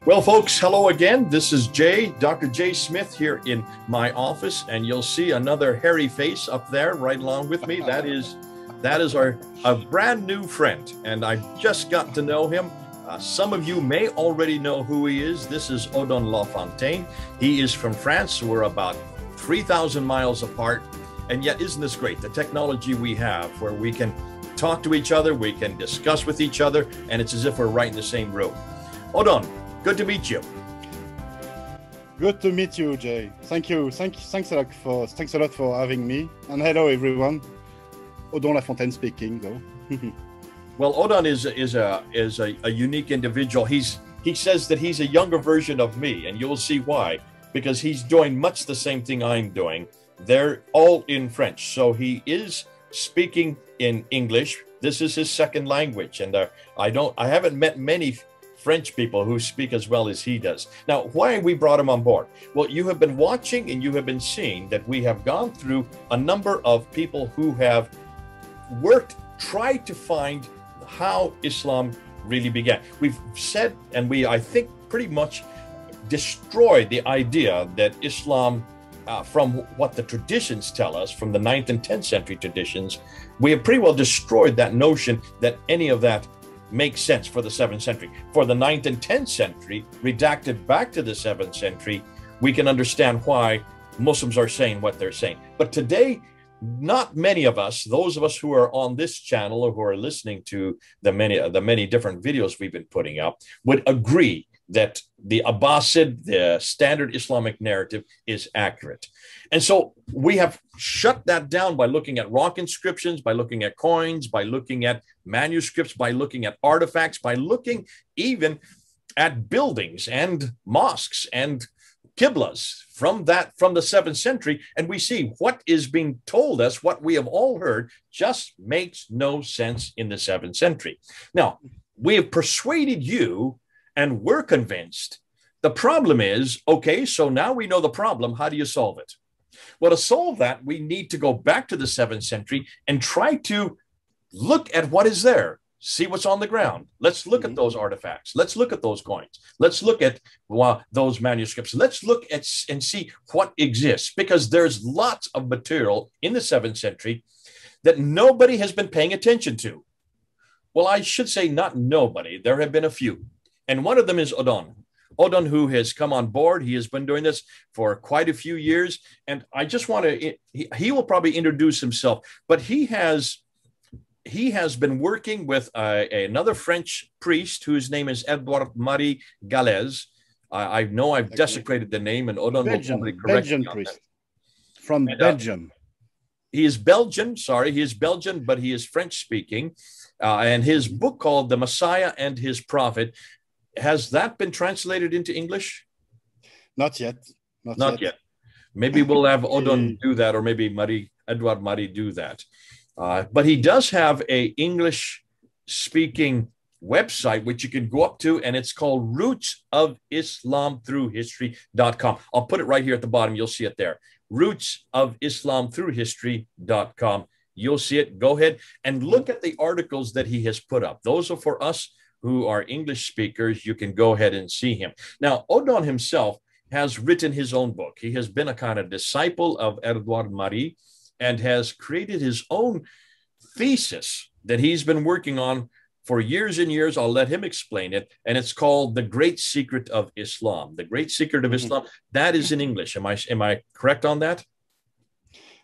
Well, folks, hello again. This is Dr. Jay Smith here in my office, and you'll see another hairy face up there right along with me. That is a brand new friend, and I just got to know him. Some of you may already know who he is. This is Odon Lafontaine. He is from France. We're about 3,000 miles apart, and yet isn't this great? The technology we have where we can talk to each other, we can discuss with each other, and it's as if we're right in the same room. Odon, good to meet you. Good to meet you, Jay. Thank you. Thanks a lot for having me. And hello, everyone. Odon Lafontaine speaking, though. Well, Odon is a unique individual. He says that he's a younger version of me, and you'll see why. Because he's doing much the same thing I'm doing. They're all in French, so he is speaking in English. This is his second language, and I haven't met many French people who speak as well as he does. Now, why we brought him on board? Well, you have been watching and you have been seeing that we have gone through a number of people who have tried to find how Islam really began. We've said, and I think pretty much destroyed the idea that Islam, from what the traditions tell us, from the 9th and 10th century traditions, we have pretty well destroyed that notion that any of that makes sense for the 7th century. For the 9th and 10th century, redacted back to the 7th century, we can understand why Muslims are saying what they're saying. But today, not many of us, those of us who are on this channel or who are listening to the many different videos we've been putting up, would agree that the Abbasid, the standard Islamic narrative, is accurate. And so we have shut that down by looking at rock inscriptions, by looking at coins, by looking at manuscripts, by looking at artifacts, by looking even at buildings and mosques and qiblas from the 7th century. And we see what is being told us, what we have all heard, just makes no sense in the 7th century. Now, we have persuaded you, and we're convinced. The problem is, okay, so now we know the problem. How do you solve it? Well, to solve that, we need to go back to the 7th century and try to look at what is there, see what's on the ground. Let's look at those artifacts. Let's look at those coins. Let's look at those manuscripts. Let's look at and see what exists, because there's lots of material in the 7th century that nobody has been paying attention to. Well, I should say not nobody. There have been a few. And one of them is Odon. Odon, who has come on board. He has been doing this for quite a few years. And I just want to, he will probably introduce himself, but he has been working with another French priest whose name is Edouard Marie Gallez. I know I've desecrated the name, and Odon will probably correct me on that. From Belgium. He is Belgian, sorry, he is Belgian, but he is French speaking. And his book called The Messiah and His Prophet, has that been translated into English? Not yet. Not yet. Maybe we'll have Odon do that, or maybe Edouard Marie do that. But he does have a English-speaking website, which you can go up to, and it's called rootsofislamthroughhistory.com. I'll put it right here at the bottom. You'll see it there. Rootsofislamthroughhistory.com. You'll see it. Go ahead and look at the articles that he has put up. Those are for us who are English speakers. You can go ahead and see him. Now, Odon himself has written his own book. He has been a kind of disciple of Edouard Marie and has created his own thesis that he's been working on for years and years. I'll let him explain it. And it's called The Great Secret of Islam. The Great Secret of Islam. That is in English. Am I correct on that?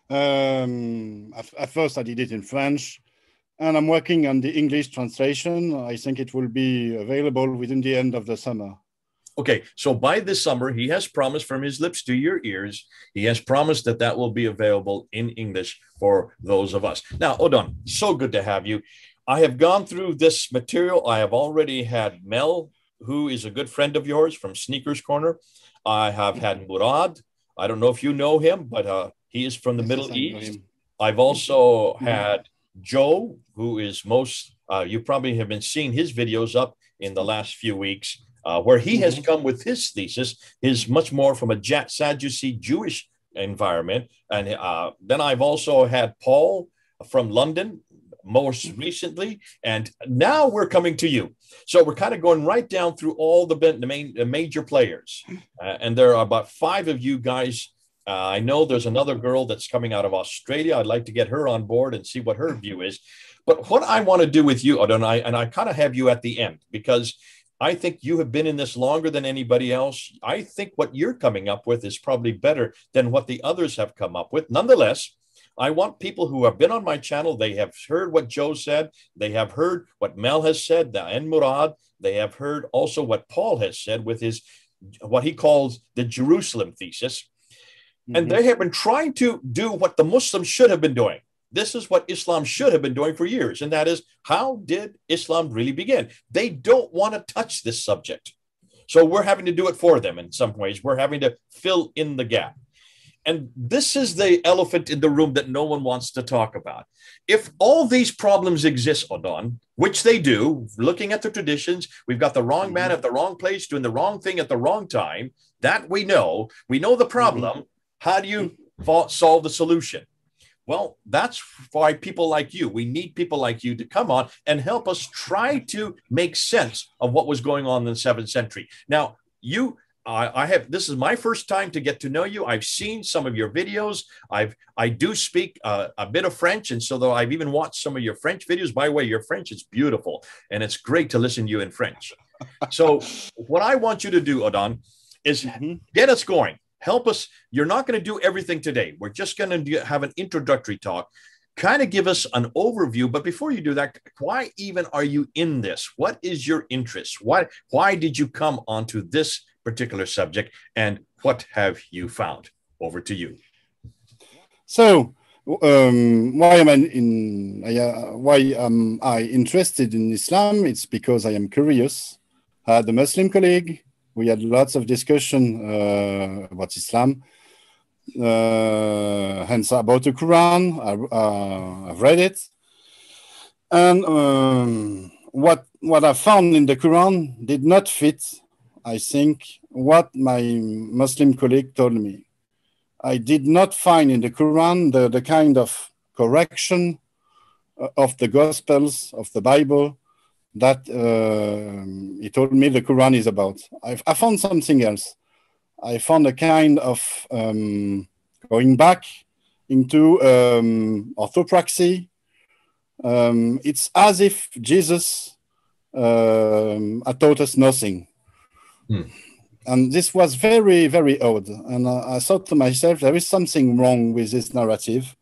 At first, I did it in French. And I'm working on the English translation. I think it will be available within the end of the summer. Okay, so by this summer, he has promised, from his lips to your ears, he has promised that will be available in English for those of us. Now, Odon, so good to have you. I have gone through this material. I have already had Mel, who is a good friend of yours from Sneakers Corner. I have had Murad. I don't know if you know him, but he is from the Middle East. I've also had Joe, who is you probably have been seeing his videos up in the last few weeks, where he has come with his thesis, is much more from a Sadducee Jewish environment. And then I've also had Paul from London, most recently, and now we're coming to you. So we're kind of going right down through all the major players, and there are about 5 of you guys. I know there's another girl that's coming out of Australia. I'd like to get her on board and see what her view is. But what I want to do with you, Odon, and I kind of have you at the end, because I think you have been in this longer than anybody else. I think what you're coming up with is probably better than what the others have come up with. Nonetheless, I want people who have been on my channel, they have heard what Joe said, they have heard what Mel has said, and Murad, they have heard also what Paul has said with his, what he calls the Jerusalem thesis. And they have been trying to do what the Muslims should have been doing. This is what Islam should have been doing for years. And that is, how did Islam really begin? They don't want to touch this subject. So we're having to do it for them in some ways. We're having to fill in the gap. And this is the elephant in the room that no one wants to talk about. If all these problems exist, Odon, which they do, looking at the traditions, we've got the wrong man at the wrong place, doing the wrong thing at the wrong time, that we know the problem. How do you solve the solution? Well, that's why people like you, we need people like you to come on and help us try to make sense of what was going on in the 7th century. Now, this is my first time to get to know you. I've seen some of your videos. I do speak a bit of French. And so though I've even watched some of your French videos. By the way, your French is beautiful. And it's great to listen to you in French. So what I want you to do, Odon, is get us going. Help us. You're not going to do everything today. We're just going to have an introductory talk, kind of give us an overview. But before you do that, why even are you in this? What is your interest? Why did you come onto this particular subject, and what have you found? Over to you. So, why am I interested in Islam? It's because I am curious. I had a Muslim colleague. We had lots of discussion about Islam, hence about the Quran. I've read it, and what I found in the Quran did not fit, I think, what my Muslim colleague told me. I did not find in the Quran the kind of correction of the Gospels, of the Bible, that he told me the Quran is about. I found something else. I found a kind of going back into orthopraxy. It's as if Jesus had taught us nothing. And this was very, very odd. And I thought to myself, there is something wrong with this narrative.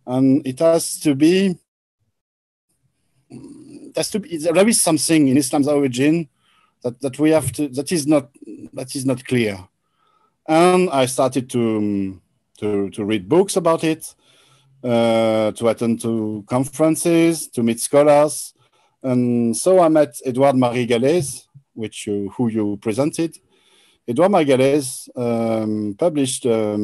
And it has to be, there is something in Islam's origin that we have to, that is not clear. And I started to read books about it, to attend to conferences, to meet scholars. And so I met Edouard Marie Gallez, who you presented. Edouard Marie Gallez published a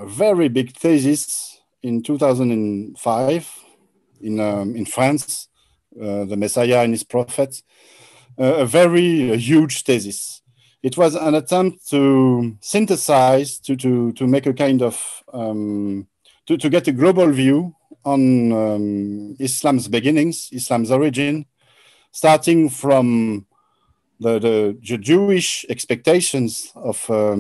very big thesis in 2005 in France, The Messiah and His Prophet, a very huge thesis. It was an attempt to synthesize, to make a kind of, to get a global view on Islam's beginnings, Islam's origin, starting from the Jewish expectations of a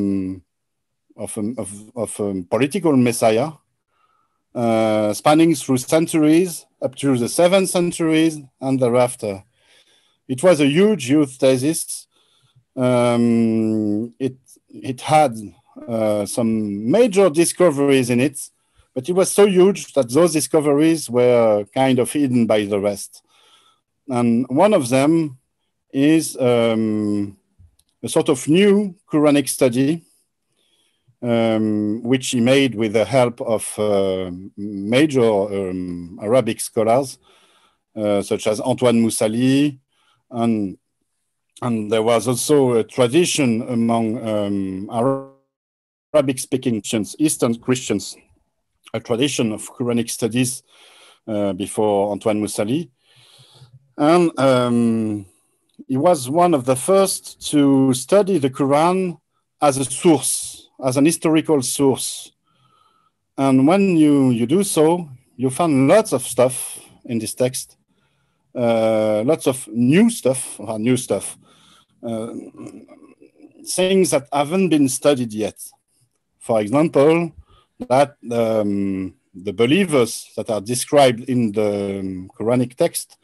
political Messiah, spanning through centuries up to the 7th century and thereafter. It was a huge thesis. It had some major discoveries in it, but it was so huge that those discoveries were kind of hidden by the rest. And one of them is a sort of new Quranic study, which he made with the help of major Arabic scholars, such as Antoine Moussali, and there was also a tradition among Arabic-speaking Eastern Christians, a tradition of Quranic studies before Antoine Moussali. And he was one of the first to study the Quran as a source, as an historical source. And when you do so, you found lots of stuff in this text, lots of new stuff, things that haven't been studied yet. For example, that the believers that are described in the Quranic text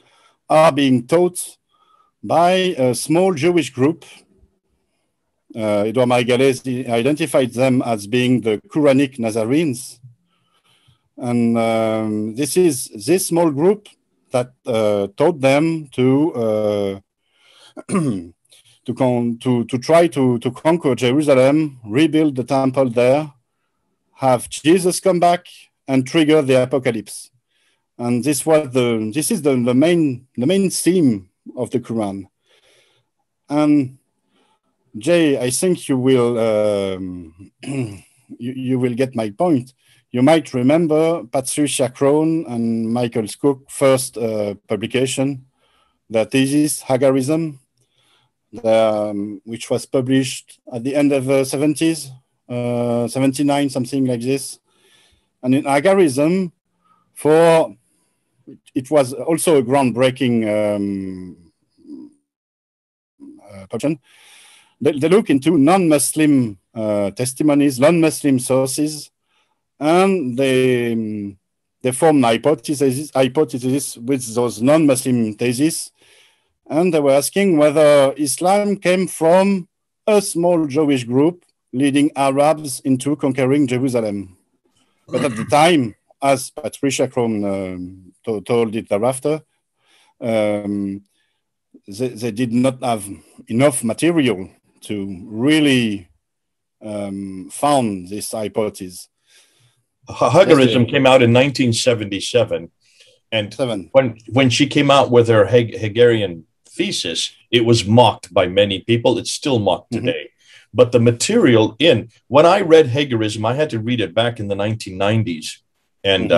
are being taught by a small Jewish group. Edouard Gallez identified them as being the Qur'anic Nazarenes. And this is this small group that taught them to try to conquer Jerusalem, rebuild the temple there, have Jesus come back, and trigger the apocalypse. And this is the main theme of the Quran. And Jay, I think you will you will get my point. You might remember Patricia Crone and Michael Cook's first publication, their thesis, Hagarism, which was published at the end of the 70s, 79, something like this. And in Hagarism, it was also a groundbreaking publication. They look into non-Muslim testimonies, non-Muslim sources, and they formed an hypothesis with those non-Muslim theses, and they were asking whether Islam came from a small Jewish group leading Arabs into conquering Jerusalem. But at the time, as Patricia Crone told it thereafter, they did not have enough material to really found this hypothesis. Hagarism came out in 1977, and when she came out with her Hegelian thesis, it was mocked by many people. It's still mocked today. But the material when I read Hagarism, I had to read it back in the 1990s and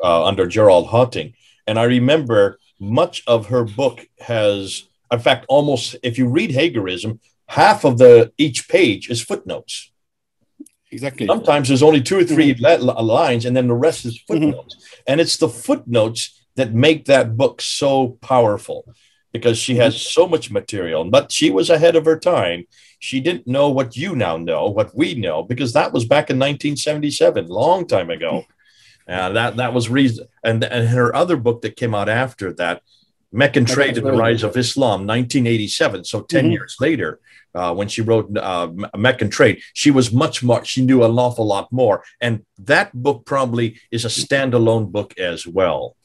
under Gerald Hotting. And I remember much of her book has, in fact, almost, if you read Hagarism, half of each page is footnotes. Exactly. Sometimes there's only 2 or 3 lines, and then the rest is footnotes. And it's the footnotes that make that book so powerful, because she has so much material. But she was ahead of her time. She didn't know what you now know, what we know, because that was back in 1977, long time ago. That was reason. And her other book that came out after that, Meccan Trade and the Rise of Islam, 1987. So 10 years later, when she wrote Meccan Trade, she was much more, she knew an awful lot more. And that book probably is a standalone book as well.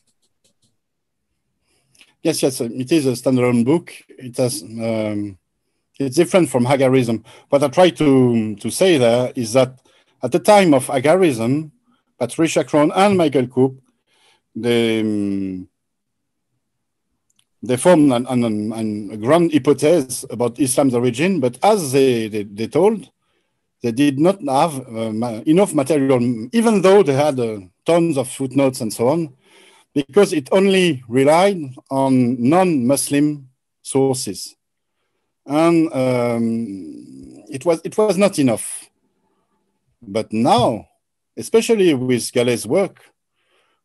Yes, it is a standalone book. It has, it's different from Hagarism. What I try to say there is that at the time of Hagarism, Patricia Crone and Michael Cook, they formed a grand hypothesis about Islam's origin, but as they told, they did not have enough material, even though they had tons of footnotes and so on, because it only relied on non-Muslim sources. And it was not enough. But now, especially with Gallez's work,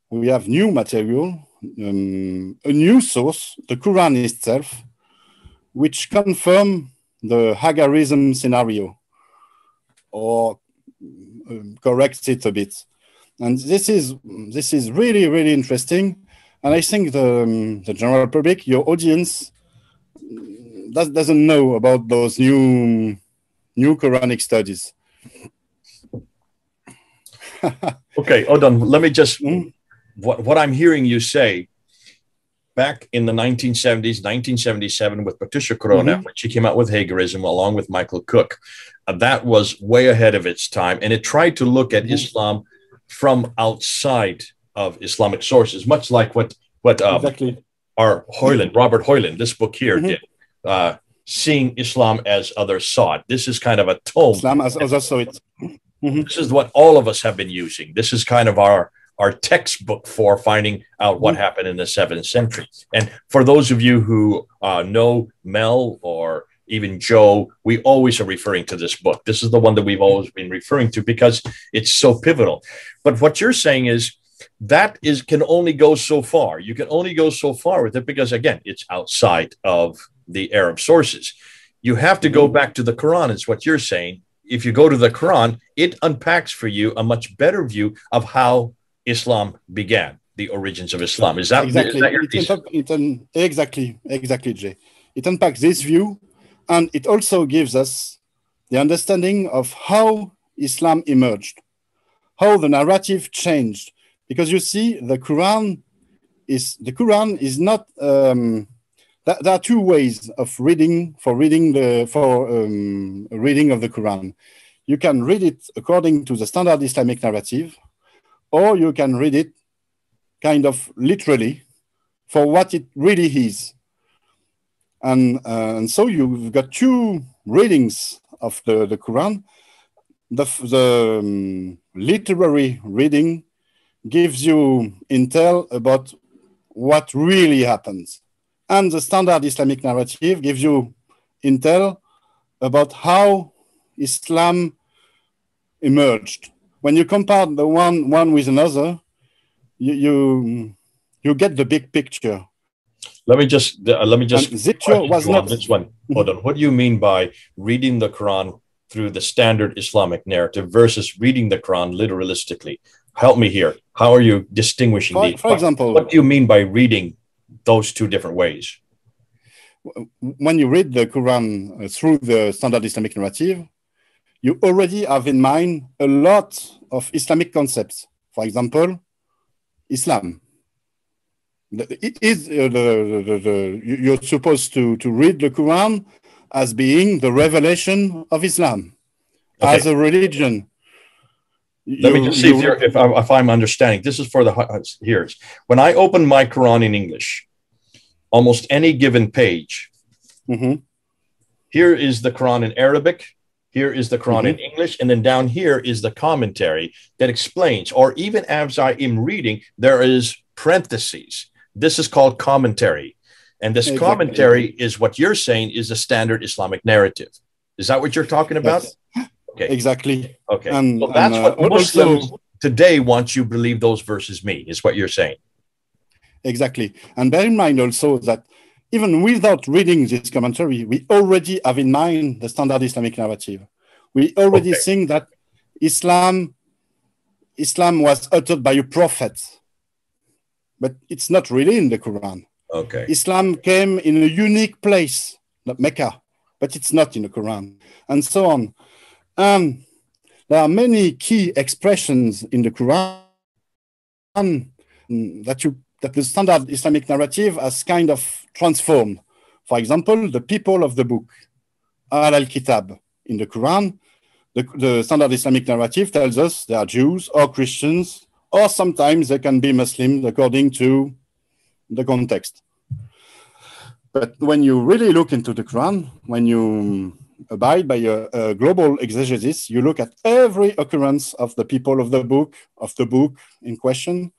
we have new material, a new source, the Quran itself, which confirm the Hagarism scenario, or corrects it a bit. And this is really, really interesting. And I think the general public, your audience, doesn't know about those new Quranic studies. Okay, Odon, let me just, what I'm hearing you say, back in the 1970s, 1977, with Patricia Crone, when she came out with Hagarism along with Michael Cook, that was way ahead of its time. And it tried to look at Islam from outside of Islamic sources, much like what exactly. our Robert Hoyland, this book here did, seeing Islam as others saw it. This is kind of a tome. Islam as others saw it. This is what all of us have been using. This is kind of our textbook for finding out what happened in the 7th century. And for those of you who know Mel or even Joe, we always are referring to this book. This is the one that we've always been referring to because it's so pivotal. But what you're saying is that can only go so far. You can only go so far with it because, again, it's outside of the Arab sources. You have to go back to the Quran, is what you're saying. If you go to the Quran, it unpacks for you a much better view of how Islam began, the origins of Islam. Is that exactly? Is that your Exactly, Jay. It unpacks this view, and it also gives us the understanding of how Islam emerged, how the narrative changed. Because you see, the Quran is not. There are two ways of reading reading of the Quran. You can read it according to the standard Islamic narrative, or you can read it kind of literally for what it really is. And so you've got two readings of the Quran. The literary reading gives you intel about what really happens. And the standard Islamic narrative gives you intel about how Islam emerged. When you compare the one with another, you get the big picture. Let me just was not this one. Hold on. What do you mean by reading the Quran through the standard Islamic narrative versus reading the Quran literalistically? Help me here. How are you distinguishing these? For example, what do you mean by reading those two different ways? When you read the Quran through the standard Islamic narrative, you already have in mind a lot of Islamic concepts. For example, Islam. You're supposed to read the Quran as being the revelation of Islam, as a religion. Let me just see if I'm understanding. This is for the hearers. When I open my Quran in English, almost any given page, here is the Quran in Arabic, here is the Quran in English, and then down here is the commentary that explains, or even as I am reading, there is parentheses. This is called commentary. And this commentary is what you're saying is the standard Islamic narrative. Is that what you're talking about? Yes. Okay. Exactly. Okay. Well, that's what Muslims today want you to believe those verses mean, is what you're saying. Exactly. And bear in mind also that even without reading this commentary, we already have in mind the standard Islamic narrative. We already think that Islam was uttered by a prophet, but it's not really in the Quran. Okay. Islam came in a unique place, like Mecca, but it's not in the Quran, and so on. There are many key expressions in the Quran that the standard Islamic narrative has kind of transformed. For example, the people of the book, al-Kitab, in the Quran, the standard Islamic narrative tells us they are Jews or Christians, or sometimes they can be Muslims according to the context. But when you really look into the Quran, when you abide by a global exegesis, you look at every occurrence of the people of the book in question,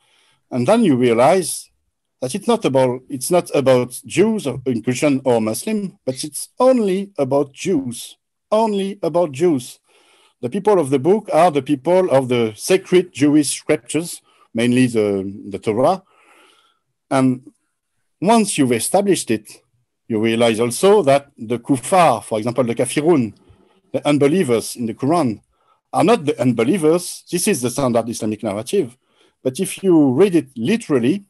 and then you realize that it's not about Jews or Christian or Muslim, but it's only about Jews. Only about Jews. The people of the book are the people of the sacred Jewish scriptures, mainly the Torah. And once you've established it, you realize also that the kuffar, for example, the kafirun, the unbelievers in the Quran, are not the unbelievers. This is the standard Islamic narrative. But if you read it literally,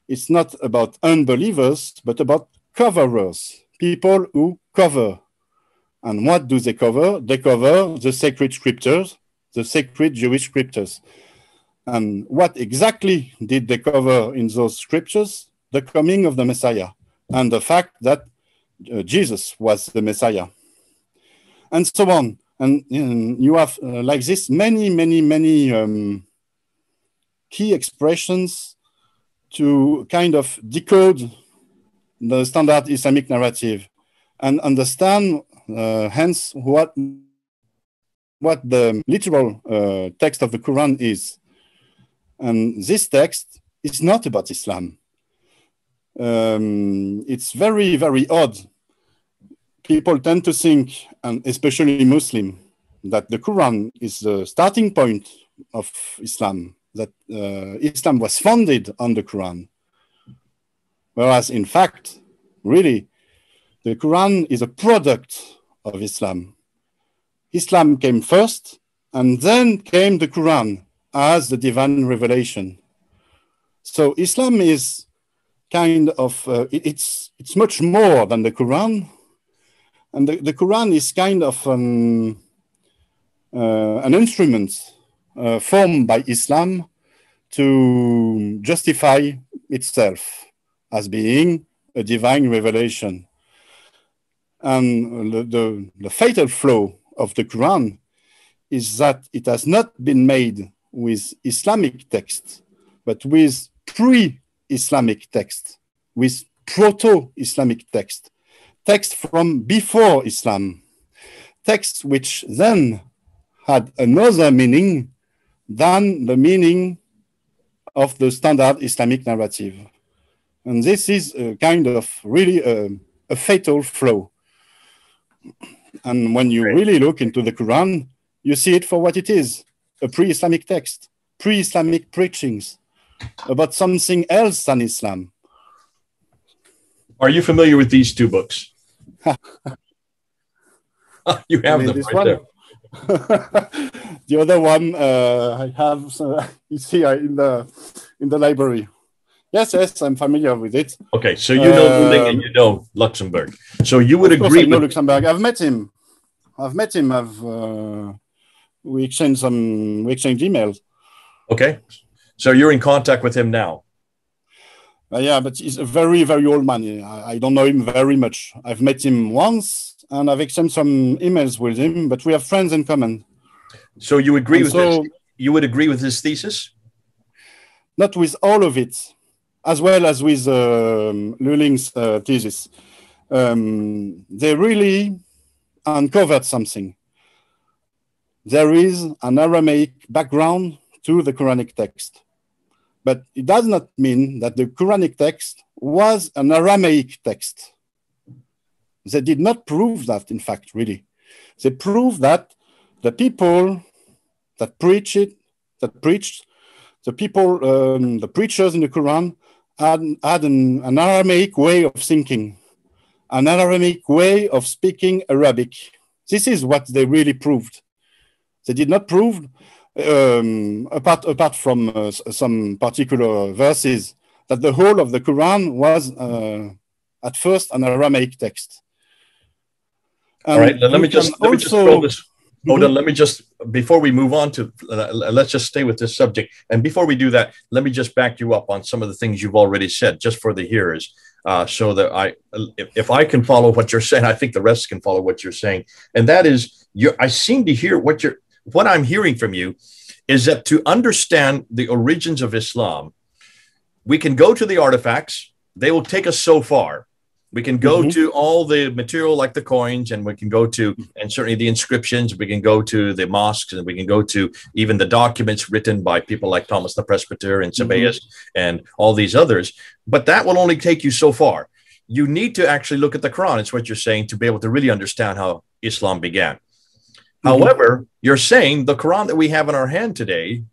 it's not about unbelievers, but about coverers, people who cover. And what do they cover? They cover the sacred scriptures, the sacred Jewish scriptures. And what exactly did they cover in those scriptures? The coming of the Messiah and the fact that Jesus was the Messiah, and so on. And you have like this many key expressions to kind of decode the standard Islamic narrative and understand hence what the literal text of the Quran is. And this text is not about Islam. It's very, very odd. People tend to think, and especially Muslim, that the Quran is the starting point of Islam. that Islam was founded on the Quran. Whereas, in fact, really, the Quran is a product of Islam. Islam came first, and then came the Quran as the divine revelation. So Islam is kind of, it's much more than the Quran. And the Quran is kind of an instrument formed by Islam to justify itself as being a divine revelation. And the fatal flaw of the Quran is that it has not been made with Islamic text, but with pre-Islamic text, with proto-Islamic text, text from before Islam, text which then had another meaning than the meaning of the standard Islamic narrative. And this is a kind of really a fatal flaw. And when you really look into the Quran, you see it for what it is, a pre-Islamic text, pre-Islamic preachings about something else than Islam. Are you familiar with these two books? You have them right there. The other one I have, it's here in the library. Yes, I'm familiar with it. Okay, so you know Luling and you know Luxembourg. So you would agree with Luxembourg. I've met him. We exchanged emails. Okay, so you're in contact with him now. Yeah, but he's a very, very old man. I don't know him very much. I've met him once, and I've exchanged some emails with him, but we have friends in common. So you agree with this? You would agree with his thesis? Not with all of it, as well as with Luling's thesis. They really uncovered something. There is an Aramaic background to the Quranic text. But it does not mean that the Quranic text was an Aramaic text. They did not prove that, in fact, really. They proved that the people that preached, the preachers in the Quran had an Aramaic way of thinking, an Aramaic way of speaking Arabic. This is what they really proved. They did not prove, apart from some particular verses, that the whole of the Quran was at first an Aramaic text. All right, let me just throw this. Odon, let me just, before we move on to, let's just stay with this subject. And before we do that, let me just back you up on some of the things you've already said, just for the hearers, so that if I can follow what you're saying, I think the rest can follow what you're saying. And that is, I seem to hear what I'm hearing from you is that to understand the origins of Islam, we can go to the artifacts. They will take us so far. We can go to all the material like the coins, and we can go to, and certainly the inscriptions, we can go to the mosques, and we can go to even the documents written by people like Thomas the Presbyter and Sabaeus and all these others. But that will only take you so far. You need to actually look at the Quran, it's what you're saying, to be able to really understand how Islam began. However, you're saying the Quran that we have in our hand today,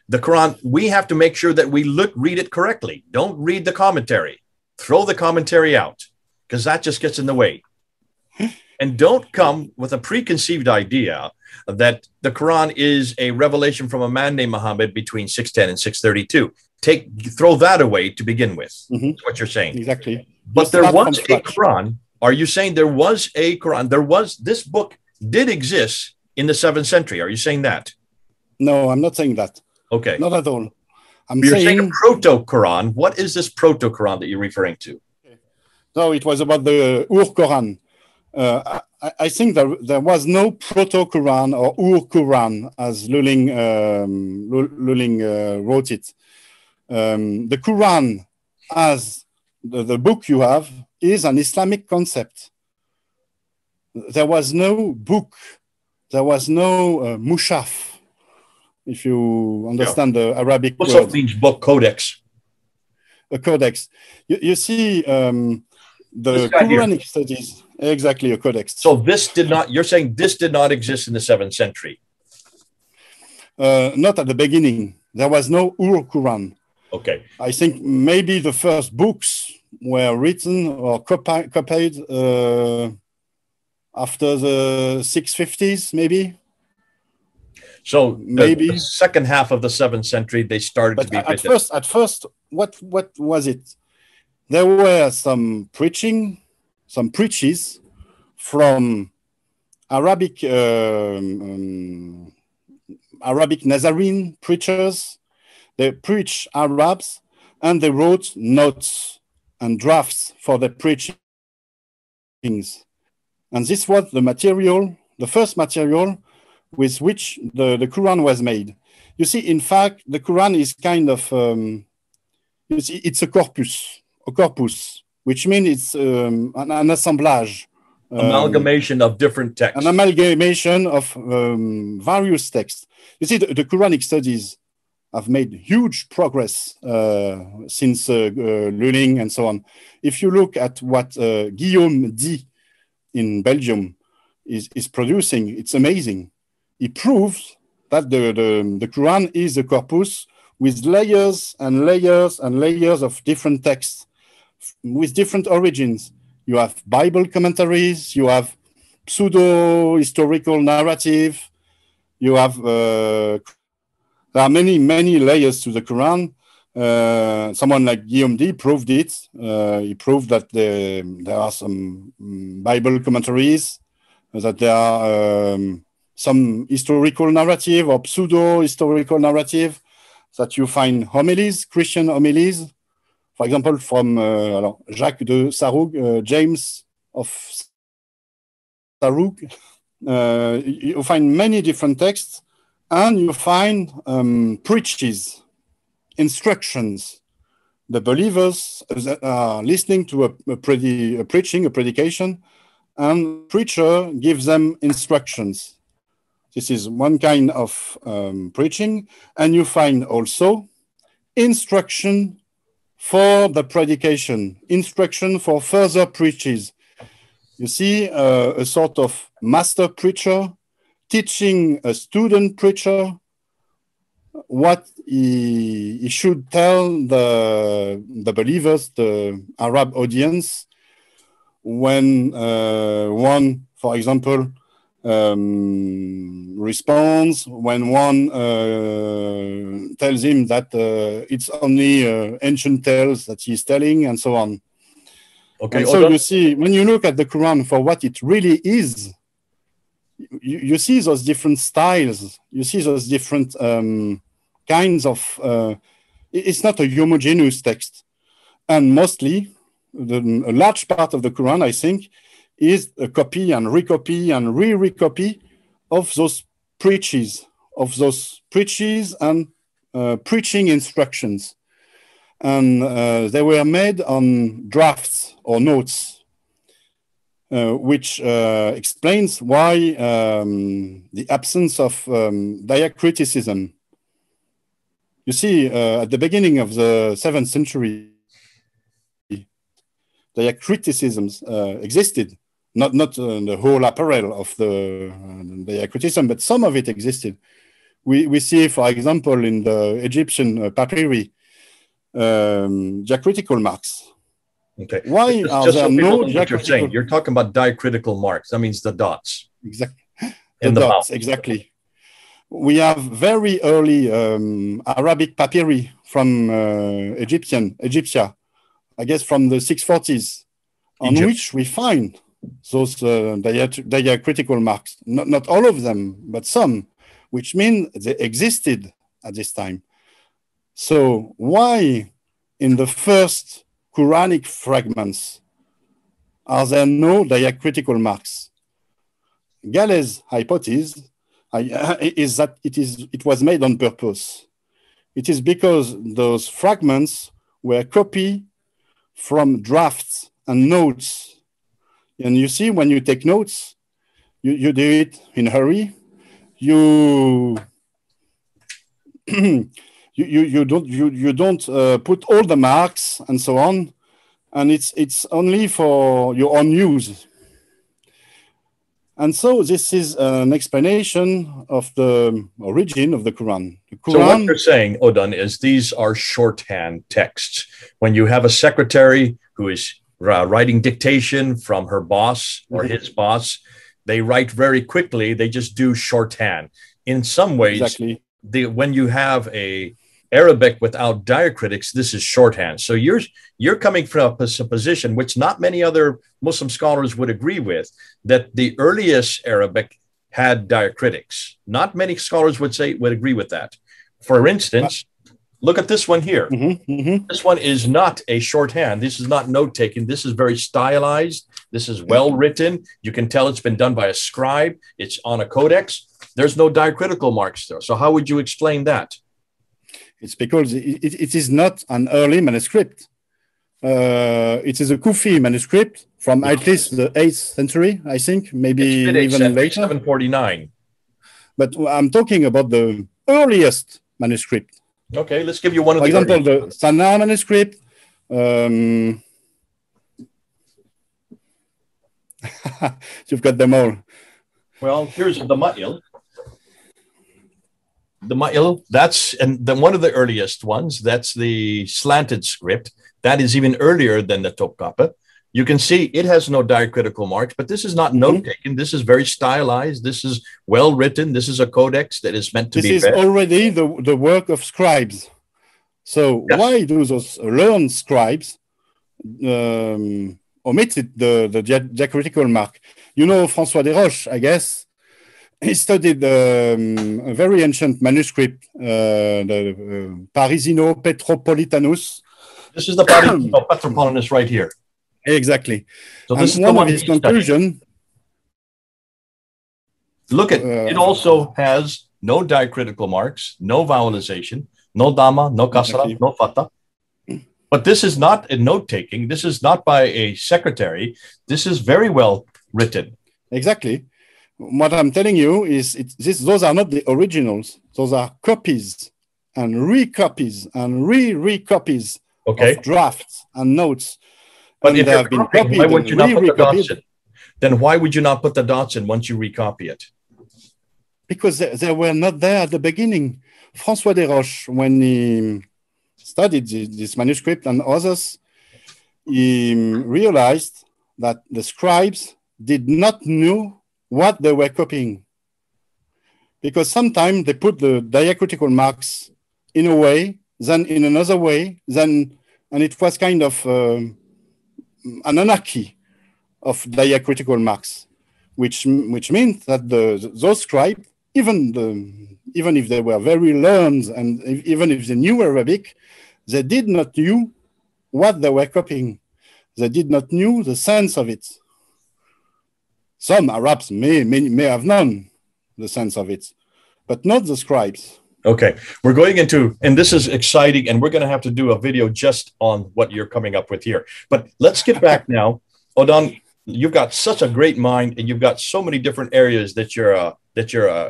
the Quran, we have to make sure that we read it correctly. Don't read the commentary. Throw the commentary out, because that just gets in the way. And don't come with a preconceived idea that the Quran is a revelation from a man named Muhammad between 610 and 632. Throw that away to begin with. That's what you're saying. Exactly. But there was a Quran. Are you saying there was a Quran? This book did exist in the 7th century. Are you saying that? No, I'm not saying that. Okay. Not at all. You're saying a proto-Quran. What is this proto-Quran that you're referring to? No, it was about the Ur-Quran. I think there was no proto-Quran or Ur-Quran, as Luling wrote it. The Quran, as the book you have, is an Islamic concept. There was no book. There was no mushaf, if you understand the Arabic word. What means book? Codex. A codex. You see, the Quranic studies, exactly, a codex. So this did not, you're saying this did not exist in the 7th century? Not at the beginning. There was no Quran. Okay. I think maybe the first books were written or copied after the 650s, maybe. So maybe the second half of the 7th century, they started to be written. At first, what was it? There were some preaches from Arabic Nazarene preachers. They preach Arabs, and they wrote notes and drafts for the preachings. And this was the material, the first material with which the Quran was made. You see, in fact, the Quran is kind of, you see, it's a corpus, which means it's an assemblage. Amalgamation of different texts. An amalgamation of various texts. You see, the Quranic studies have made huge progress since Lulling and so on. If you look at what Guillaume D in Belgium is producing, it's amazing. He proves that the Quran is a corpus with layers and layers and layers of different texts with different origins. You have Bible commentaries, you have pseudo-historical narrative, you have, there are many, many layers to the Quran. Someone like Guillaume D proved it. He proved that there are some Bible commentaries, that there are some historical narrative or pseudo-historical narrative, that you find homilies, Christian homilies, for example, from Jacques de Sarroug, James of Sarroug. You find many different texts, and you find preaches, instructions. The believers are listening to a predication, and preacher gives them instructions. This is one kind of preaching, and you find also instruction for the predication, instruction for further preaches. You see a sort of master preacher teaching a student preacher what he should tell the believers, the Arab audience, when one, for example, responds, when one tells him that it's only ancient tales that he's telling, and so on. Okay. And so you see, when you look at the Quran for what it really is, you see those different styles, you see those different kinds of, it's not a homogeneous text. And mostly, a large part of the Quran, I think, is a copy and recopy and re-recopy of those preaches and preaching instructions. And they were made on drafts or notes, which explains why the absence of diacriticism. You see, at the beginning of the 7th century, diacriticisms existed. Not the whole apparel of the diacriticism, but some of it existed. We see, for example, in the Egyptian papyri, diacritical marks. Okay. Why are there no diacritical? You're talking about diacritical marks. That means the dots. Exactly. The dots, exactly. We have very early Arabic papyri from Egyptia, I guess from the 640s, on which we find those diacritical marks. Not all of them, but some, which mean they existed at this time. So why in the first Quranic fragments are there no diacritical marks? Gallez' hypothesis is that it was made on purpose. It is because those fragments were copied from drafts and notes. And you see, when you take notes, you do it in a hurry. You don't put all the marks and so on, and it's only for your own use. And so this is an explanation of the origin of the Quran. The Quran. So what you're saying, Odon, is these are shorthand texts. When you have a secretary who is writing dictation from her boss or his boss, they write very quickly. They just do shorthand. In some ways, exactly. When you have a Arabic without diacritics, this is shorthand. So you're coming from a position which not many other Muslim scholars would agree with, that the earliest Arabic had diacritics. Not many scholars would agree with that. For instance, look at this one here. This one is not a shorthand. This is not note taking. This is very stylized. This is well written. You can tell it's been done by a scribe. It's on a codex. There's no diacritical marks there. So how would you explain that? It's because it is not an early manuscript. It is a Kufi manuscript from at least the 8th century, I think, maybe even later. 749. But I'm talking about the earliest manuscript. Okay, let's give you one of the. For example, earliest. The Sana manuscript. You've got them all. Well, here's the Ma'il. The Ma'il, that's one of the earliest ones. That's the slanted script. That is even earlier than the Topkapi. You can see it has no diacritical marks, but this is not note-taken. This is very stylized. This is well-written. This is a codex that is meant to be read. This is already the work of scribes. So why do those learned scribes omitted the diacritical mark? You know François Desroches, I guess. He studied a very ancient manuscript, the Parisino Petropolitanus. This is the Parisino Petropolitanus right here. Exactly. So this is one of his conclusions. Look at it. Also has no diacritical marks, no vowelization, no dama, no kasra, no fatha. But this is not a note taking. This is not by a secretary. This is very well written. Exactly. What I'm telling you is those are not the originals. Those are copies and recopies and recopies of drafts and notes. But and if you're copying, why would you not put the dots in? Then why would you not put the dots in once you recopy it? Because they were not there at the beginning. François Desroches, when he studied this manuscript and others, he realized that the scribes did not know what they were copying. Because sometimes they put the diacritical marks in a way, then in another way, and it was kind of an anarchy of diacritical marks, which means that those scribes, even if they were very learned and even if they knew Arabic, they did not know what they were copying. They did not know the sense of it. Some Arabs may have known the sense of it, but not the scribes. Okay, we're going into, and this is exciting, and we're going to have to do a video just on what you're coming up with here. But let's get back now. Odon, you've got such a great mind, and you've got so many different areas that you're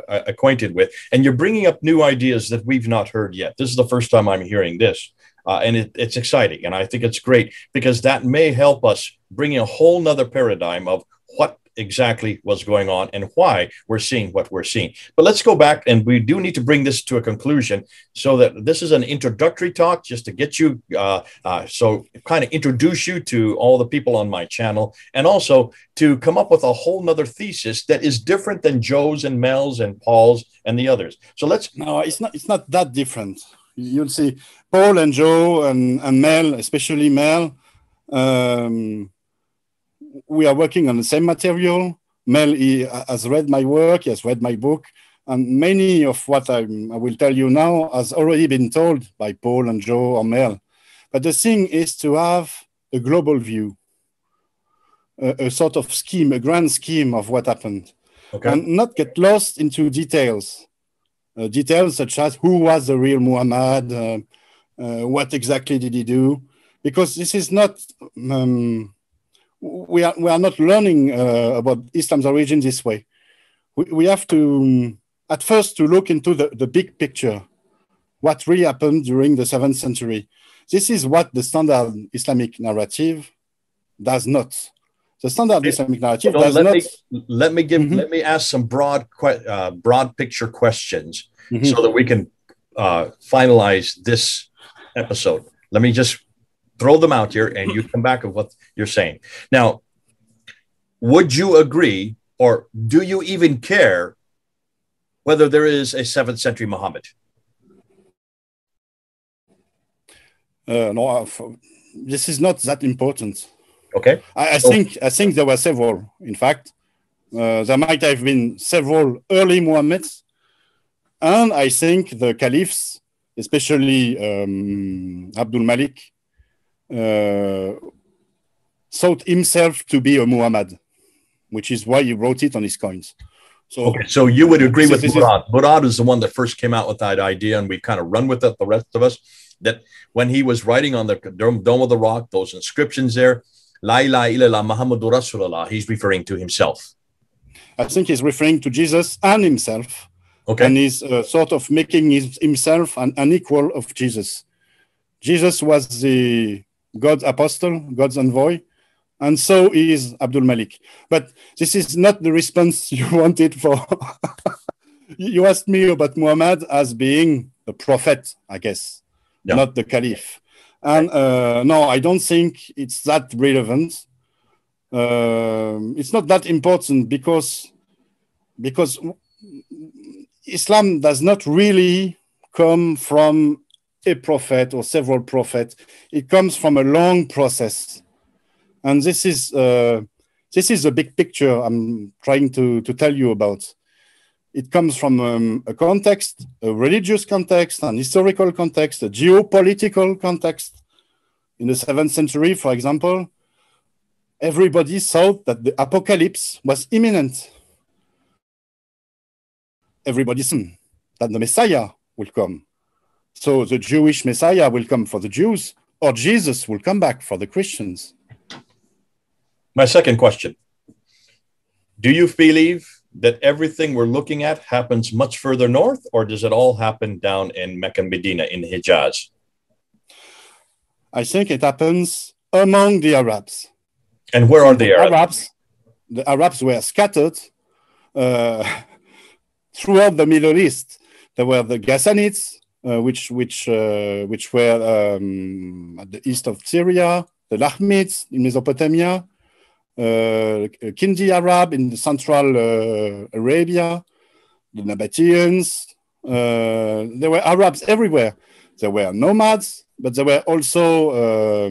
acquainted with, and you're bringing up new ideas that we've not heard yet. This is the first time I'm hearing this, and it's exciting, and I think it's great because that may help us bring a whole nother paradigm of what exactly what's going on and why we're seeing what we're seeing. But let's go back, and we do need to bring this to a conclusion so that this is an introductory talk just to get you, so kind of introduce you to all the people on my channel, and also to come up with a whole nother thesis that is different than Joe's and Mel's and Paul's and the others. So let's... No, it's not that different. You'll see Paul and Joe and Mel, especially Mel, we are working on the same material. Mel has read my work, he has read my book, and many of what I will tell you now has already been told by Paul and Joe or Mel. But the thing is to have a global view, a sort of scheme, a grand scheme of what happened, and not get lost into details. Details such as who was the real Muhammad, what exactly did he do, because this is not... we are not learning about Islam's origin this way. We have to, at first, to look into the big picture, what really happened during the 7th century. This is what the standard Islamic narrative does not. The standard Islamic narrative So does not. Let me ask some broad picture questions so that we can finalize this episode. Let me just throw them out here, and you come back with what you're saying. Now, would you agree, or do you even care whether there is a 7th century Muhammad? No, this is not that important. Okay. I think there were several. In fact, there might have been several early Muhammads, and I think the caliphs, especially Abdul Malik, thought himself to be a Muhammad, which is why he wrote it on his coins. So, okay, so you would agree with Murad. Murad is the one that first came out with that idea, and we kind of run with it, the rest of us, that when he was writing on the Dome of the Rock, those inscriptions there, La ilaha illallah Muhammadur Rasulullah, he's referring to himself. I think he's referring to Jesus and himself. Okay. And he's sort of making himself an equal of Jesus. Jesus was the God's apostle, God's envoy, and so is Abdul Malik. But this is not the response you wanted for. You asked me about Muhammad as being a prophet, I guess, not the caliph. And no, I don't think it's that relevant. It's not that important because Islam does not really come from a prophet or several prophets. It comes from a long process. And this is a big picture I'm trying to tell you about. It comes from a context, a religious context, an historical context, a geopolitical context. In the 7th century, for example, everybody thought that the apocalypse was imminent. Everybody thought that the Messiah will come. So the Jewish Messiah will come for the Jews, or Jesus will come back for the Christians. My second question. Do you believe that everything we're looking at happens much further north, or does it all happen down in Mecca and Medina in Hijaz? I think it happens among the Arabs. And where are the Arabs? The Arabs were scattered throughout the Middle East. There were the Ghassanids, which were at the east of Syria, the Lakhmids in Mesopotamia, Kindi Arab in the central Arabia, the Nabataeans. There were Arabs everywhere. There were nomads, but there were also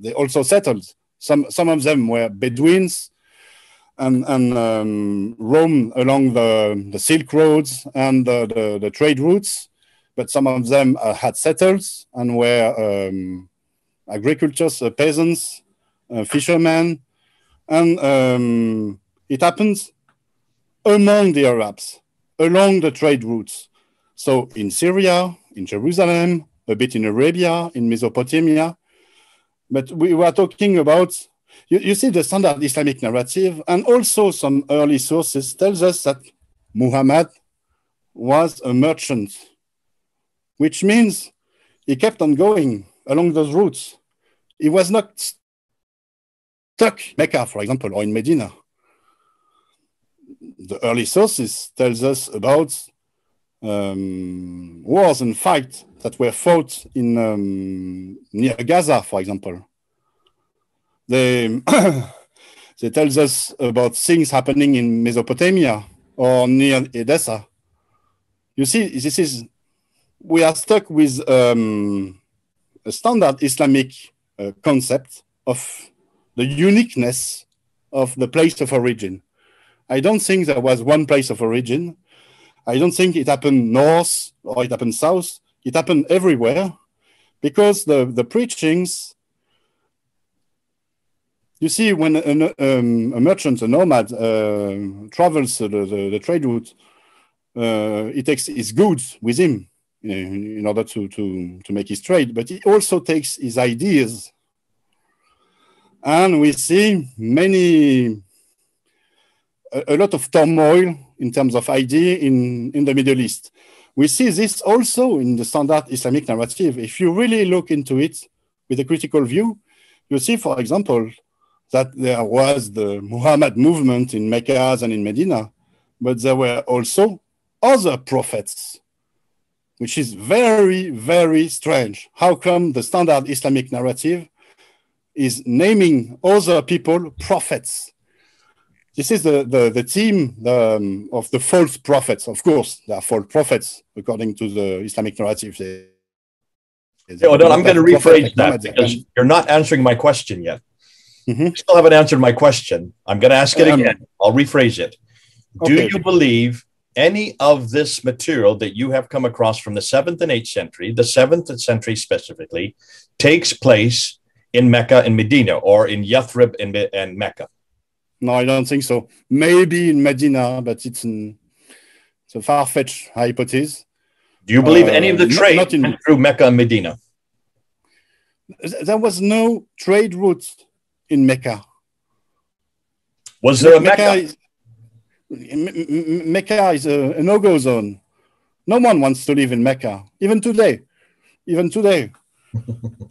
they also settled. Some of them were Bedouins and roamed along the Silk Roads and the trade routes. But some of them had settled and were agricultures, peasants, fishermen, and it happens among the Arabs, along the trade routes. So in Syria, in Jerusalem, a bit in Arabia, in Mesopotamia. But we were talking about, you see the standard Islamic narrative, and also some early sources tells us that Muhammad was a merchant, which means he kept on going along those routes. He was not stuck in Mecca, for example, or in Medina. The early sources tells us about wars and fights that were fought in near Gaza, for example. They tells us about things happening in Mesopotamia or near Edessa. You see, we are stuck with a standard Islamic concept of the uniqueness of the place of origin. I don't think there was one place of origin. I don't think it happened north or it happened south. It happened everywhere because the preachings, you see, when a merchant, a nomad, travels the trade route, he takes his goods with him in order to make his trade, but he also takes his ideas. And we see a lot of turmoil in terms of idea in the Middle East. We see this also in the standard Islamic narrative. If you really look into it with a critical view, you see, for example, that there was the Muhammad movement in Mecca and in Medina, but there were also other prophets, which is very, very strange. How come the standard Islamic narrative is naming other people prophets? This is the theme of the false prophets. Of course, there are false prophets according to the Islamic narrative. Odon, I'm going to rephrase that because you're not answering my question yet. You still haven't answered my question. I'm going to ask it again. I'll rephrase it. Do you believe any of this material that you have come across from the 7th and 8th century, the 7th century specifically, takes place in Mecca and Medina, or in Yathrib and Mecca? No, I don't think so. Maybe in Medina, but it's a far-fetched hypothesis. Do you believe any of the trade through Mecca and Medina? There was no trade route in Mecca. Was there a Mecca? Mecca is a no-go zone. No one wants to live in Mecca, even today.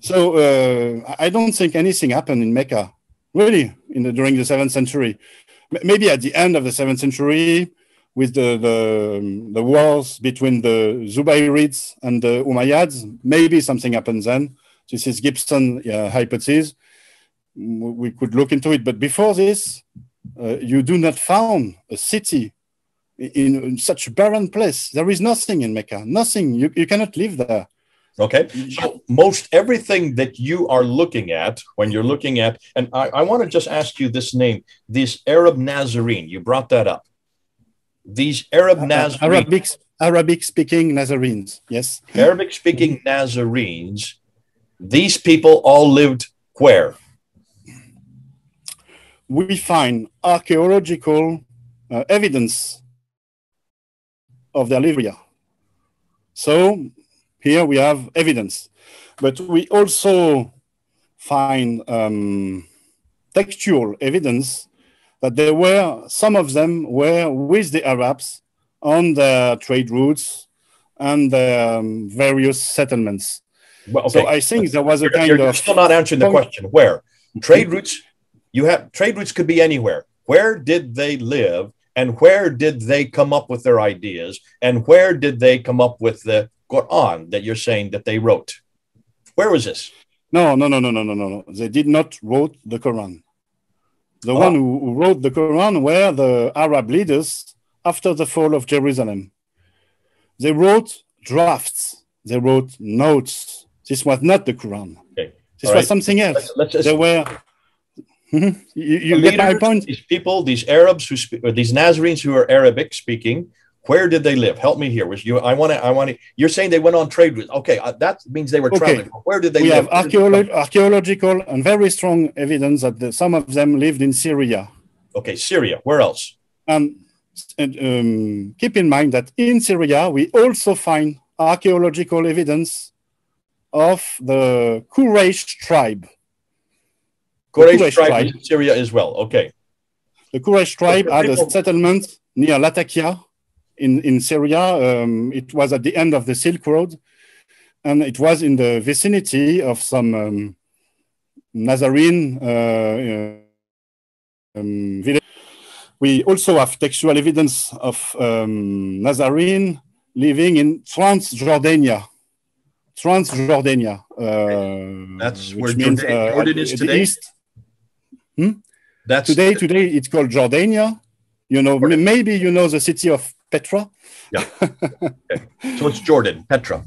So I don't think anything happened in Mecca, really, during the 7th century. Maybe at the end of the 7th century, with the wars between the Zubayrids and the Umayyads, maybe something happened then. This is Gibson hypothesis. We could look into it, but before this, you do not found a city in such a barren place. There is nothing in Mecca, nothing. You cannot live there. Okay, so most everything that you are looking at, when you're looking at, and I want to just ask you this name, these Arab Nazarene, you brought that up. These Arab Nazarenes. Arabic-speaking Nazarenes, yes. Arabic-speaking Nazarenes, these people all lived where? We find archaeological evidence of their living. So here we have evidence, but we also find textual evidence that some of them were with the Arabs on their trade routes and their various settlements. Well, okay. So I think there was a kind of... You're still not answering the question. Where? Trade routes, trade routes could be anywhere. Where did they live, and where did they come up with their ideas, and where did they come up with the Quran that you're saying that they wrote? Where was this? No. They did not wrote the Quran. The one who wrote the Quran were the Arab leaders after the fall of Jerusalem. They wrote drafts. They wrote notes. This was not the Quran. Okay. This was something else. They were... You get my point? These people, these Arabs who speak, or these Nazarenes who are Arabic speaking, where did they live? Help me here. You're saying they went on trade routes. Okay, that means they were traveling. Where did they live? We have archaeological and very strong evidence that some of them lived in Syria. Okay, Syria. Where else? Keep in mind that in Syria, we also find archaeological evidence of the Quraysh tribe. Quraysh tribe in Syria as well. Okay. The Quraysh tribe had a settlement near Latakia in Syria. It was at the end of the Silk Road, and it was in the vicinity of some Nazarene village. We also have textual evidence of Nazarene living in Transjordania. That's where Jordan is today. That's today it's called Jordania. You know, maybe you know the city of Petra. Yeah. Okay. So it's Jordan, Petra.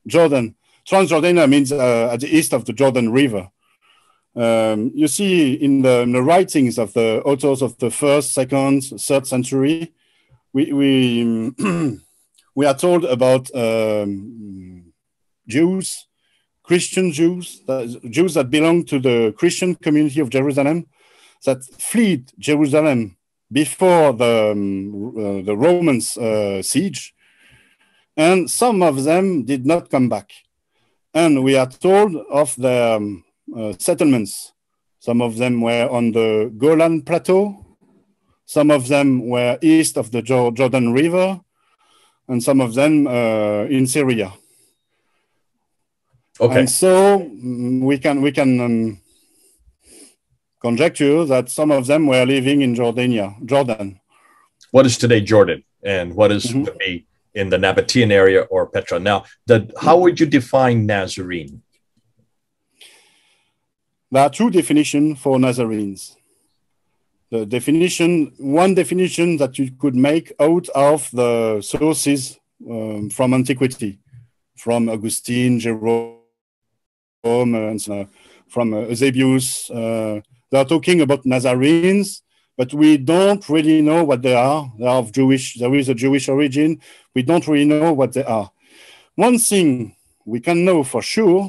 Jordan. Transjordania means at the east of the Jordan River. You see in the writings of the authors of the 1st, 2nd, 3rd century, we are told about Jews, Christian Jews, Jews that belong to the Christian community of Jerusalem, that fled Jerusalem before the Romans' siege, and some of them did not come back. And we are told of their settlements. Some of them were on the Golan Plateau, some of them were east of the Jordan River, and some of them in Syria. Okay. And so we can conjecture that some of them were living in Jordan. What is today Jordan, and what is would be in the Nabataean area or Petra? Now, how would you define Nazarene? There are two definitions for Nazarenes. The definition, one definition that you could make out of the sources from antiquity, from Augustine, Jerome, and from Eusebius. They are talking about Nazarenes, but we don't really know what they are. They are of Jewish. There is a Jewish origin. We don't really know what they are. One thing we can know for sure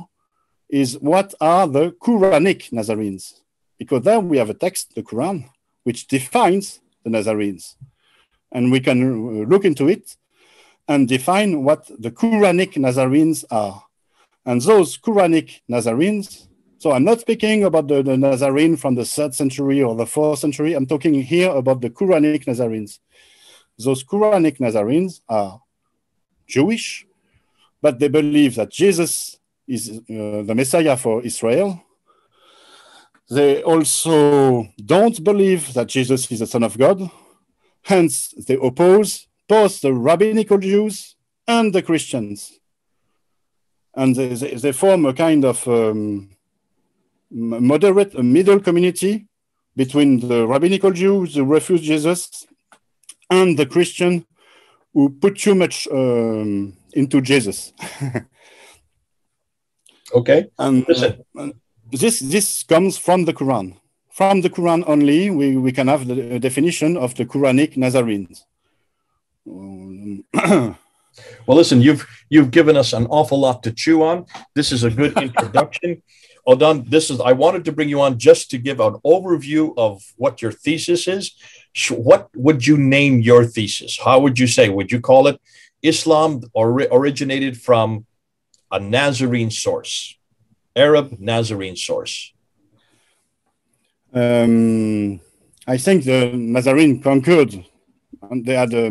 is what are the Qur'anic Nazarenes, because there we have a text, the Quran, which defines the Nazarenes, and we can look into it and define what the Quranic Nazarenes are. And those Quranic Nazarenes, so I'm not speaking about the Nazarene from the 3rd century or the 4th century. I'm talking here about the Quranic Nazarenes. Those Quranic Nazarenes are Jewish, but they believe that Jesus is the Messiah for Israel. They also don't believe that Jesus is the Son of God. Hence, they oppose both the rabbinical Jews and the Christians. And they form a kind of moderate, middle community between the rabbinical Jews who refuse Jesus and the Christian who put too much into Jesus. Okay. And this comes from the Quran. From the Quran only, we can have the definition of the Quranic Nazarenes. Well, listen, you've given us an awful lot to chew on. This is a good introduction. Odon, I wanted to bring you on just to give an overview of what your thesis is. What would you name your thesis? How would you say? Would you call it Islam originated from a Nazarene source, Arab Nazarene source? I think the Nazarene conquered, and they had a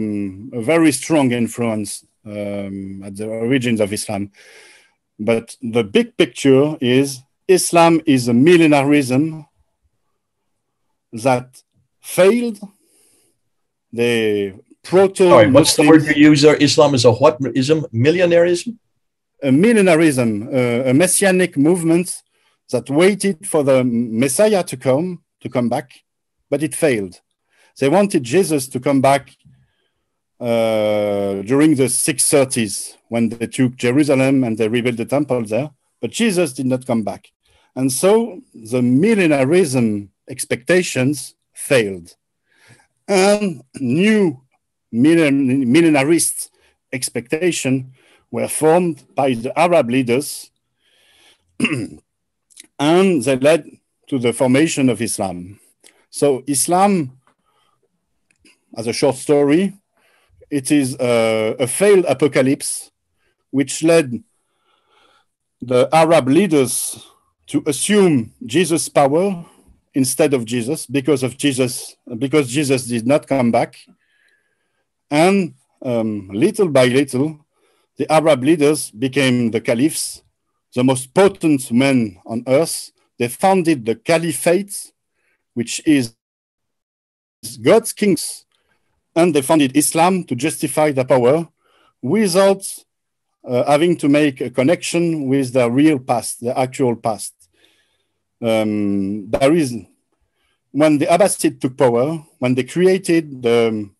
very strong influence at the origins of Islam. But the big picture is Islam is a millenarism that failed. The proto-Muslim... what's the word you use there? Islam is a what ism? Millenarism? A millenarism, a messianic movement that waited for the Messiah to come back, but it failed. They wanted Jesus to come back during the 630s when they took Jerusalem and they rebuilt the temple there, but Jesus did not come back. And so the millenarism expectations failed. And new millenarist expectations were formed by the Arab leaders, and they led to the formation of Islam. So Islam, as a short story, it is a failed apocalypse which led the Arab leaders to assume Jesus' power instead of Jesus because Jesus did not come back. And little by little, the Arab leaders became the caliphs, the most potent men on earth. They founded the caliphate, which is God's kings, and they founded Islam to justify their power without having to make a connection with their real past, their actual past. When the Abbasids took power, when they created the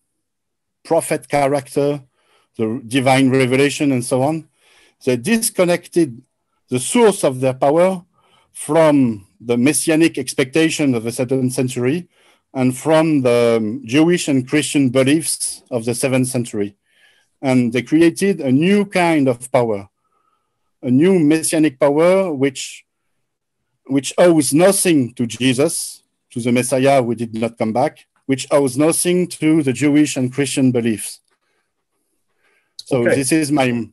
prophet character, the divine revelation, and so on, they disconnected the source of their power from the messianic expectation of the 7th century and from the Jewish and Christian beliefs of the 7th century. And they created a new kind of power, a new messianic power which owes nothing to Jesus, to the Messiah who did not come back, which owes nothing to the Jewish and Christian beliefs. So okay. This is my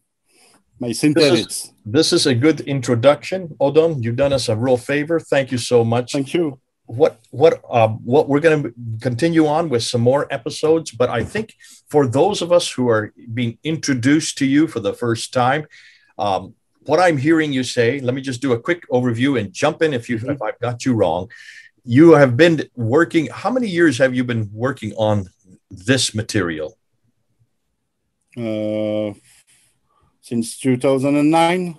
synthesis. This is a good introduction, Odon. You've done us a real favor. Thank you so much. Thank you. What we're going to continue on with some more episodes, but I think for those of us who are being introduced to you for the first time, what I'm hearing you say, let me just do a quick overview and jump in if I've got you wrong. you have been working, how many years have you been working on this material? Since 2009.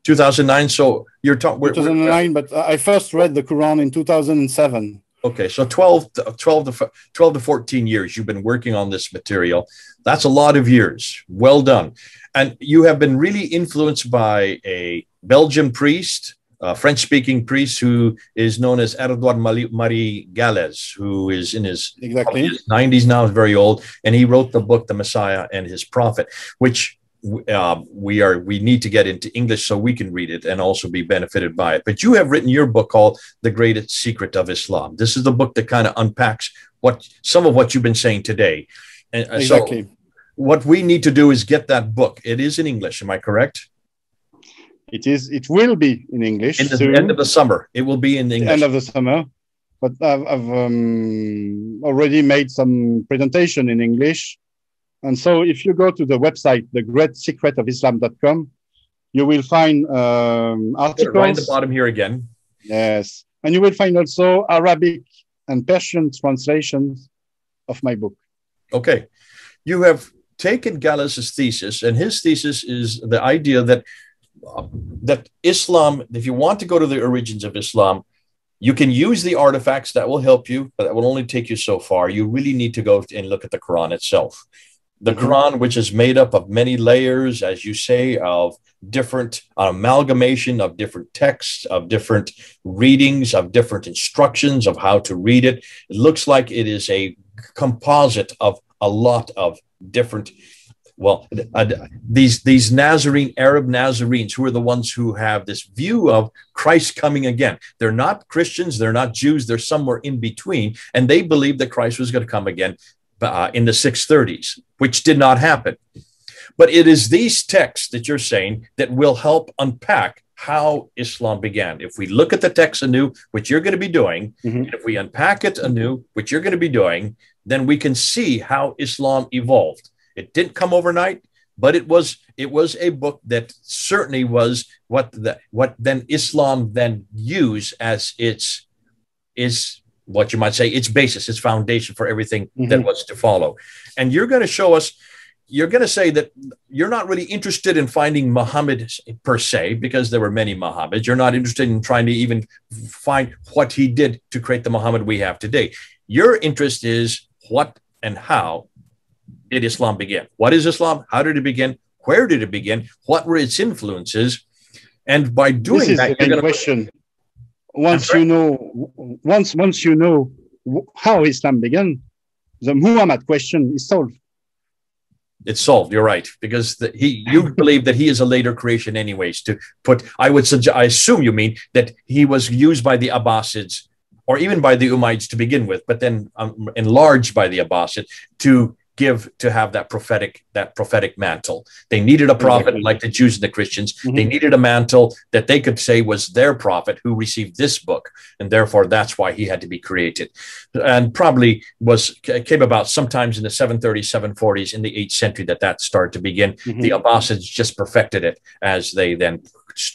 2009. So you're talking 2009, but I first read the Quran in 2007. Okay, so 12 to 14 years you've been working on this material. That's a lot of years. Well done. And you have been really influenced by a Belgian priest, a French-speaking priest who is known as Edouard Marie Gallez, who is in his 90s now, is very old, and he wrote the book, The Messiah and His Prophet, which we need to get into English so we can read it and also be benefited by it. But you have written your book called The Greatest Secret of Islam. This is the book that kind of unpacks some of what you've been saying today. And exactly. So what we need to do is get that book. It is in English, am I correct? It is. It will be in English in the end of the summer. It will be in English. End of the summer. But I've already made some presentation in English. And so if you go to the website, thegreatsecretofislam.com, you will find articles. Right at the bottom here again. Yes. And you will find also Arabic and Persian translations of my book. Okay. You have taken Gallez's thesis, and his thesis is the idea that Islam, if you want to go to the origins of Islam, you can use the artifacts that will help you, but that will only take you so far. You really need to go and look at the Quran itself. The Quran, which is made up of many layers, as you say, of different amalgamation of different texts, of different readings, of different instructions of how to read it. It looks like it is a composite of a lot of different, these Nazarene, Arab Nazarenes, who are the ones who have this view of Christ coming again. They're not Christians, they're not Jews, they're somewhere in between, and they believe that Christ was going to come again in the 630s, which did not happen. But it is these texts that you're saying that will help unpack how Islam began. If we look at the text anew, which you're going to be doing, and if we unpack it anew, which you're going to be doing, then we can see how Islam evolved. It didn't come overnight, but it was a book that certainly was what then Islam then used as what you might say, its basis, its foundation for everything that was to follow. And you're going to show us, you're going to say that you're not really interested in finding Muhammad per se, because there were many Muhammads. You're not interested in trying to even find what he did to create the Muhammad we have today. Your interest is what and how did Islam begin? What is Islam? How did it begin? Where did it begin? What were its influences? And by doing that, you're going to question. Once you know how Islam began, the Muhammad question is solved. It's solved. You're right, because you believe that he is a later creation, anyways. I assume you mean that he was used by the Abbasids or even by the Umayyads to begin with, but then enlarged by the Abbasids to have that prophetic mantle. They needed a prophet like the Jews and the Christians. They needed a mantle that they could say was their prophet who received this book, and therefore that's why he had to be created. And probably came about sometimes in the 730s, 740s, in the 8th century that started to begin. The Abbasids just perfected it as they then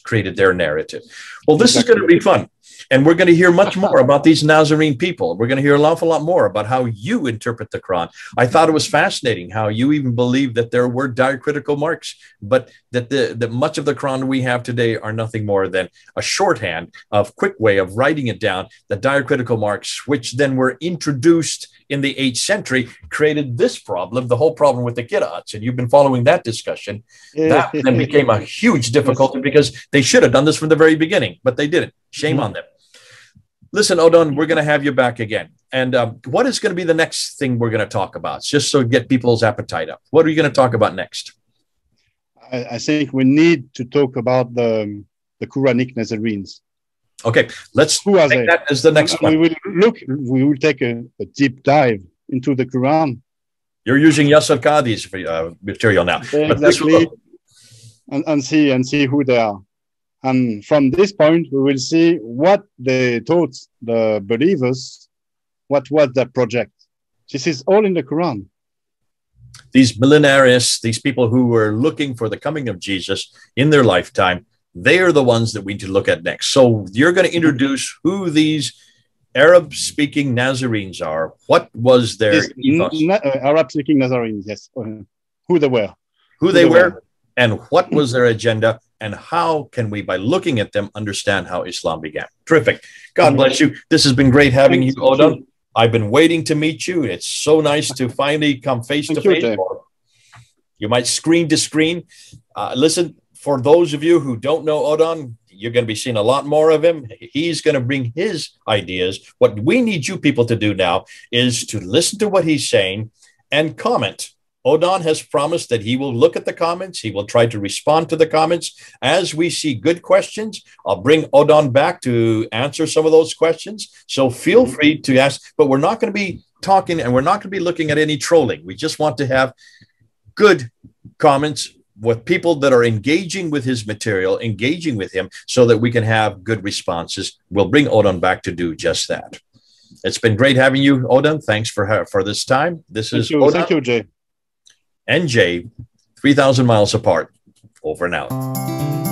created their narrative. Well, this is going to be fun. And we're going to hear much more about these Nazarene people. We're going to hear an awful lot more about how you interpret the Quran. I thought it was fascinating how you even believe that there were diacritical marks, but that much of the Quran we have today are nothing more than a shorthand, quick way of writing it down. The diacritical marks, which then were introduced in the 8th century, created this problem, the whole problem with the Qira'ats. And you've been following that discussion. That then became a huge difficulty because they should have done this from the very beginning, but they didn't. Shame on them. Listen, Odon, we're going to have you back again. And what is going to be the next thing we're going to talk about? Just so get people's appetite up. What are you going to talk about next? I think we need to talk about the Qur'anic Nazarenes. Okay, let's take that as the next one. We will take a deep dive into the Quran. You're using Yasser Qadhi's material now. Exactly. And see who they are. And from this point, we will see what they taught the believers, what was their project. This is all in the Quran. These millenarians, these people who were looking for the coming of Jesus in their lifetime, they are the ones that we need to look at next. So you're going to introduce who these Arab-speaking Nazarenes are. What was their ethos? Arab-speaking Nazarenes, yes. Who they were. Who they were, and what was their agenda, and how can we, by looking at them, understand how Islam began. Terrific. God bless you. This has been great having you, Odon. I've been waiting to meet you. It's so nice to finally come face to face. You might screen to screen. Listen, for those of you who don't know Odon, you're going to be seeing a lot more of him. He's going to bring his ideas. What we need you people to do now is to listen to what he's saying and comment. Odon has promised that he will look at the comments. He will try to respond to the comments. As we see good questions, I'll bring Odon back to answer some of those questions. So feel free to ask, but we're not going to be talking and we're not going to be looking at any trolling. We just want to have good comments with people that are engaging with his material, engaging with him so that we can have good responses. We'll bring Odon back to do just that. It's been great having you, Odon. Thanks for this time. This is Odon. Thank you, Jay. And Jay, 3,000 miles apart. Over and out.